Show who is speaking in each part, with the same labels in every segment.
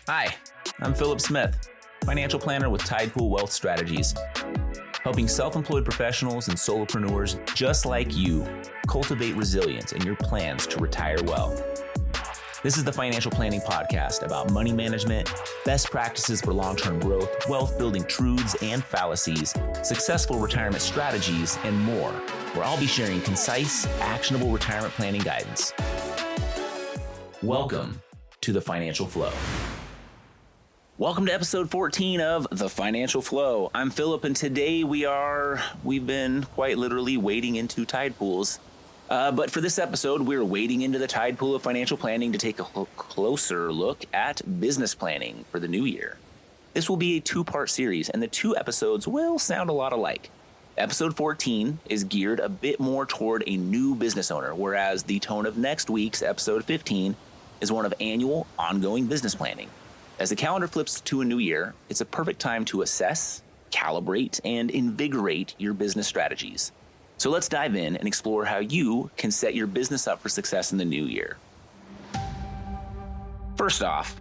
Speaker 1: Hi, I'm Philip Smith, financial planner with Tidepool Wealth Strategies, helping self-employed professionals and solopreneurs just like you cultivate resilience in your plans to retire well. This is the Financial Planning Podcast about money management, best practices for long-term growth, wealth building truths and fallacies, successful retirement strategies, and more, where I'll be sharing concise, actionable retirement planning guidance. Welcome to the Financial Flow. Welcome to episode 14 of The Financial Flow. I'm Philip, and today we've been quite literally wading into tide pools. But for this episode, we're wading into the tide pool of financial planning to take a closer look at business planning for the new year. This will be a two-part series, and the two episodes will sound a lot alike. Episode 14 is geared a bit more toward a new business owner, whereas the tone of next week's episode 15 is one of annual, ongoing business planning. As the calendar flips to a new year, it's a perfect time to assess, calibrate, and invigorate your business strategies. So let's dive in and explore how you can set your business up for success in the new year. First off,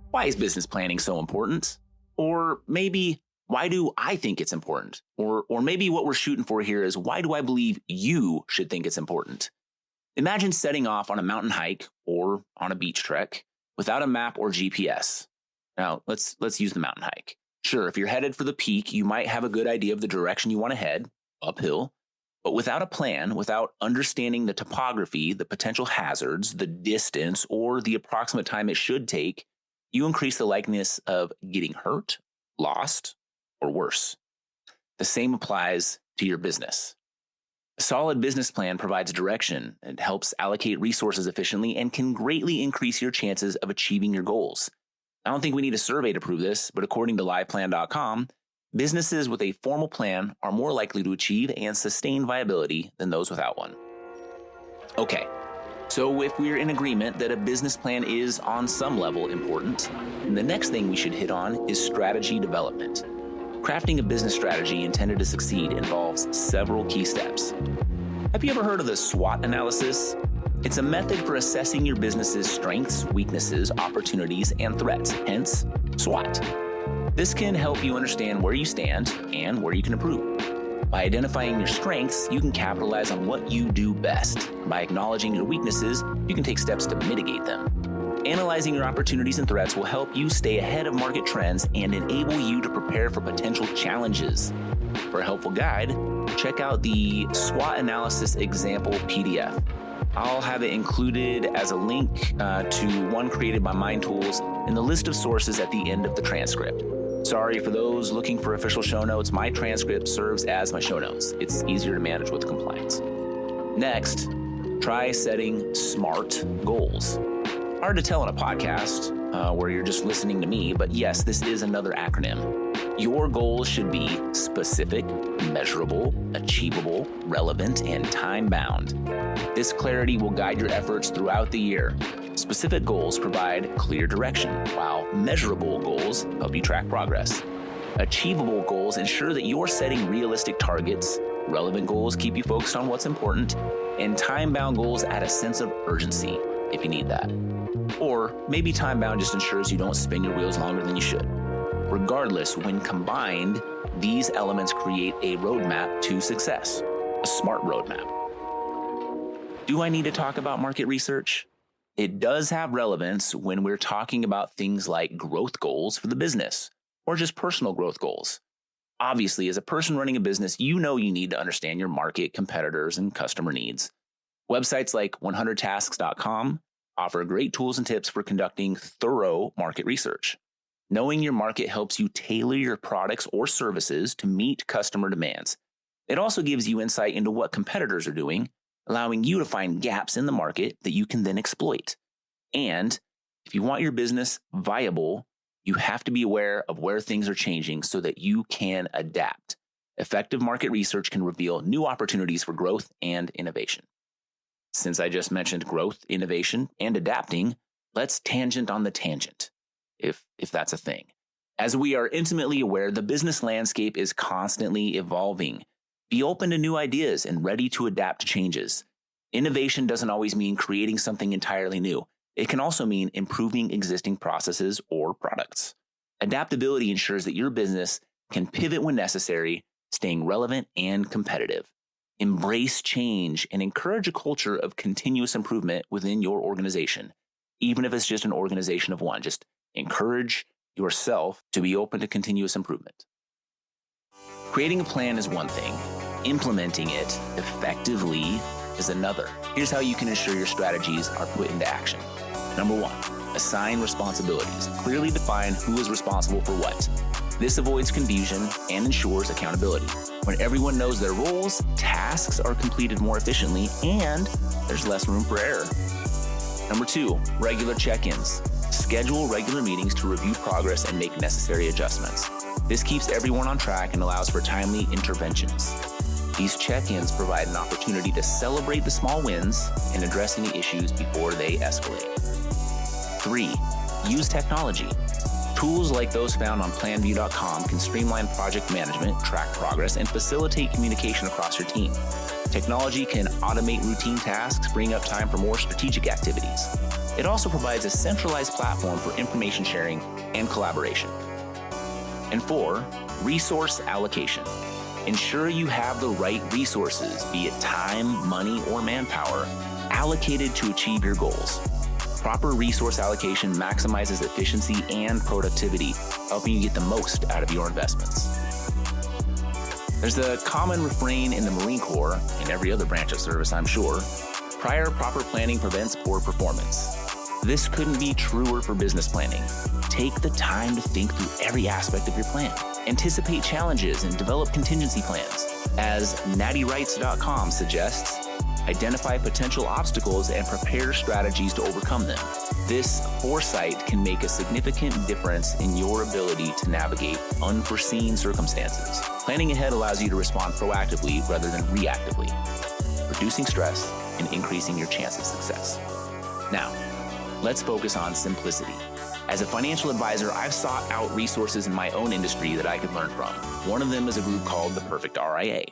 Speaker 1: why is business planning so important? Or maybe, why do I think it's important? Or maybe what we're shooting for here is, why do I believe you should think it's important? Imagine setting off on a mountain hike or on a beach trek without a map or GPS. Now, let's use the mountain hike. Sure, if you're headed for the peak, you might have a good idea of the direction you want to head, uphill. But without a plan, without understanding the topography, the potential hazards, the distance, or the approximate time it should take, you increase the likeliness of getting hurt, lost, or worse. The same applies to your business. A solid business plan provides direction and helps allocate resources efficiently and can greatly increase your chances of achieving your goals. I don't think we need a survey to prove this, but according to liveplan.com, businesses with a formal plan are more likely to achieve and sustain viability than those without one. Okay, so if we're in agreement that a business plan is on some level important, then the next thing we should hit on is strategy development. Crafting a business strategy intended to succeed involves several key steps. Have you ever heard of the SWOT analysis? It's a method for assessing your business's strengths, weaknesses, opportunities, and threats, hence SWOT. This can help you understand where you stand and where you can improve. By identifying your strengths, you can capitalize on what you do best. By acknowledging your weaknesses, you can take steps to mitigate them. Analyzing your opportunities and threats will help you stay ahead of market trends and enable you to prepare for potential challenges. For a helpful guide, check out the SWOT Analysis Example PDF. I'll have it included as a link to one created by Mind Tools in the list of sources at the end of the transcript. Sorry for those looking for official show notes, my transcript serves as my show notes. It's easier to manage with compliance. Next, try setting SMART goals. Hard to tell in a podcast where you're just listening to me, but yes, this is another acronym. Your goals should be specific, measurable, achievable, relevant, and time-bound. This clarity will guide your efforts throughout the year. Specific goals provide clear direction, while measurable goals help you track progress. Achievable goals ensure that you're setting realistic targets. Relevant goals keep you focused on what's important, and time-bound goals add a sense of urgency if you need that. Or maybe time-bound just ensures you don't spin your wheels longer than you should. Regardless, when combined, these elements create a roadmap to success, a SMART roadmap. Do I need to talk about market research? It does have relevance when we're talking about things like growth goals for the business or just personal growth goals. Obviously, as a person running a business, you know you need to understand your market, competitors, and customer needs. Websites like 100tasks.com offer great tools and tips for conducting thorough market research. Knowing your market helps you tailor your products or services to meet customer demands. It also gives you insight into what competitors are doing, allowing you to find gaps in the market that you can then exploit. And if you want your business viable, you have to be aware of where things are changing so that you can adapt. Effective market research can reveal new opportunities for growth and innovation. Since I just mentioned growth, innovation, and adapting, let's tangent on the tangent, if that's a thing. As we are intimately aware, the business landscape is constantly evolving. Be open to new ideas and ready to adapt to changes. Innovation doesn't always mean creating something entirely new. It can also mean improving existing processes or or products. Adaptability ensures that your business can pivot when necessary, staying relevant and competitive. Embrace change and encourage a culture of continuous improvement within your organization, even if it's just an organization of one. Just encourage yourself to be open to continuous improvement. Creating a plan is one thing. Implementing it effectively is another. Here's how you can ensure your strategies are put into action. Number 1, assign responsibilities. Clearly define who is responsible for what. This avoids confusion and ensures accountability. When everyone knows their roles, tasks are completed more efficiently and there's less room for error. Number 2, regular check-ins. Schedule regular meetings to review progress and make necessary adjustments. This keeps everyone on track and allows for timely interventions. These check-ins provide an opportunity to celebrate the small wins and address any issues before they escalate. 3, use technology. Tools like those found on planview.com can streamline project management, track progress, and facilitate communication across your team. Technology can automate routine tasks, freeing up time for more strategic activities. It also provides a centralized platform for information sharing and collaboration. And 4, resource allocation. Ensure you have the right resources, be it time, money, or manpower, allocated to achieve your goals. Proper resource allocation maximizes efficiency and productivity, helping you get the most out of your investments. There's a common refrain in the Marine Corps, and every other branch of service, I'm sure: prior proper planning prevents poor performance. This couldn't be truer for business planning. Take the time to think through every aspect of your plan. Anticipate challenges and develop contingency plans. As nattyrights.com suggests, identify potential obstacles and prepare strategies to overcome them. This foresight can make a significant difference in your ability to navigate unforeseen circumstances. Planning ahead allows you to respond proactively rather than reactively, reducing stress and increasing your chance of success. Now, let's focus on simplicity. As a financial advisor, I've sought out resources in my own industry that I could learn from. One of them is a group called the Perfect RIA.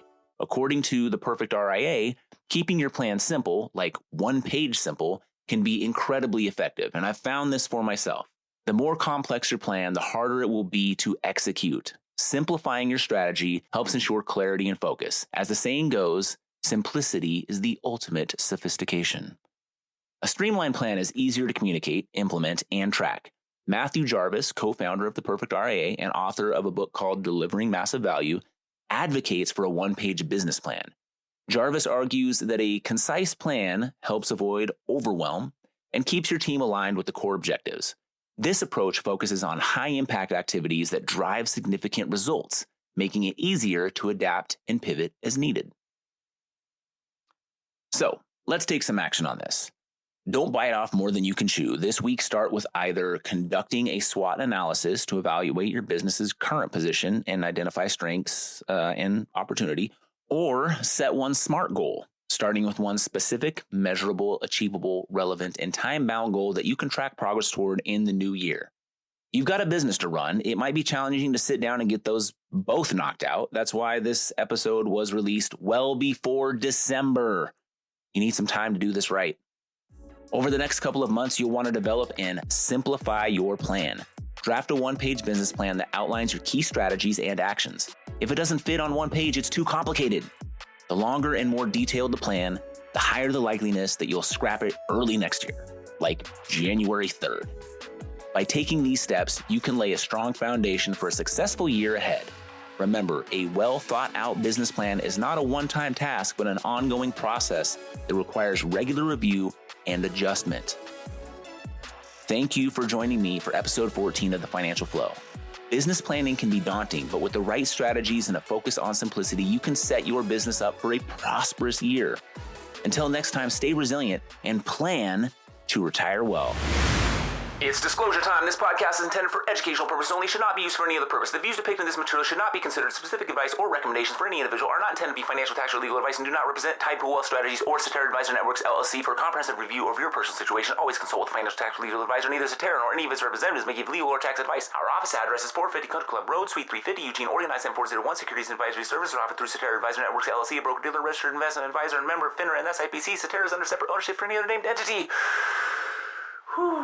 Speaker 1: According to the Perfect RIA, keeping your plan simple, like one-page simple, can be incredibly effective, and I've found this for myself. The more complex your plan, the harder it will be to execute. Simplifying your strategy helps ensure clarity and focus. As the saying goes, simplicity is the ultimate sophistication. A streamlined plan is easier to communicate, implement, and track. Matthew Jarvis, co-founder of the Perfect RIA and author of a book called Delivering Massive Value, advocates for a one-page business plan. Jarvis argues that a concise plan helps avoid overwhelm and keeps your team aligned with the core objectives. This approach focuses on high-impact activities that drive significant results, making it easier to adapt and pivot as needed. So, let's take some action on this. Don't bite off more than you can chew. This week, start with either conducting a SWOT analysis to evaluate your business's current position and identify strengths and opportunity, or set one SMART goal, starting with one specific, measurable, achievable, relevant, and time-bound goal that you can track progress toward in the new year. You've got a business to run. It might be challenging to sit down and get those both knocked out. That's why this episode was released well before December. You need some time to do this right. Over the next couple of months, you'll want to develop and simplify your plan. Draft a one-page business plan that outlines your key strategies and actions. If it doesn't fit on one page, it's too complicated. The longer and more detailed the plan, the higher the likeliness that you'll scrap it early next year, like January 3rd. By taking these steps, you can lay a strong foundation for a successful year ahead. Remember, a well-thought-out business plan is not a one-time task, but an ongoing process that requires regular review and adjustment. Thank you for joining me for episode 14 of The Financial Flow. Business planning can be daunting, but with the right strategies and a focus on simplicity, you can set your business up for a prosperous year. Until next time, stay resilient and plan to retire well. It's disclosure time. This podcast is intended for educational purposes only, should not be used for any other purpose. The views depicted in this material should not be considered specific advice or recommendations for any individual, are not intended to be financial, tax, or legal advice, and do not represent Tidepool Wealth Strategies or Cetera Advisor Networks, LLC. For a comprehensive review of your personal situation, always consult with a financial, tax, or legal advisor. Neither Cetera nor any of its representatives may give legal or tax advice. Our office address is 450 Country Club Road, Suite 350, Eugene, Oregon 97401. Securities and advisory services are offered through Cetera Advisor Networks, LLC, a broker-dealer, registered investment advisor, and member of FINRA and SIPC. Cetera is under separate ownership for any other named entity. Whew.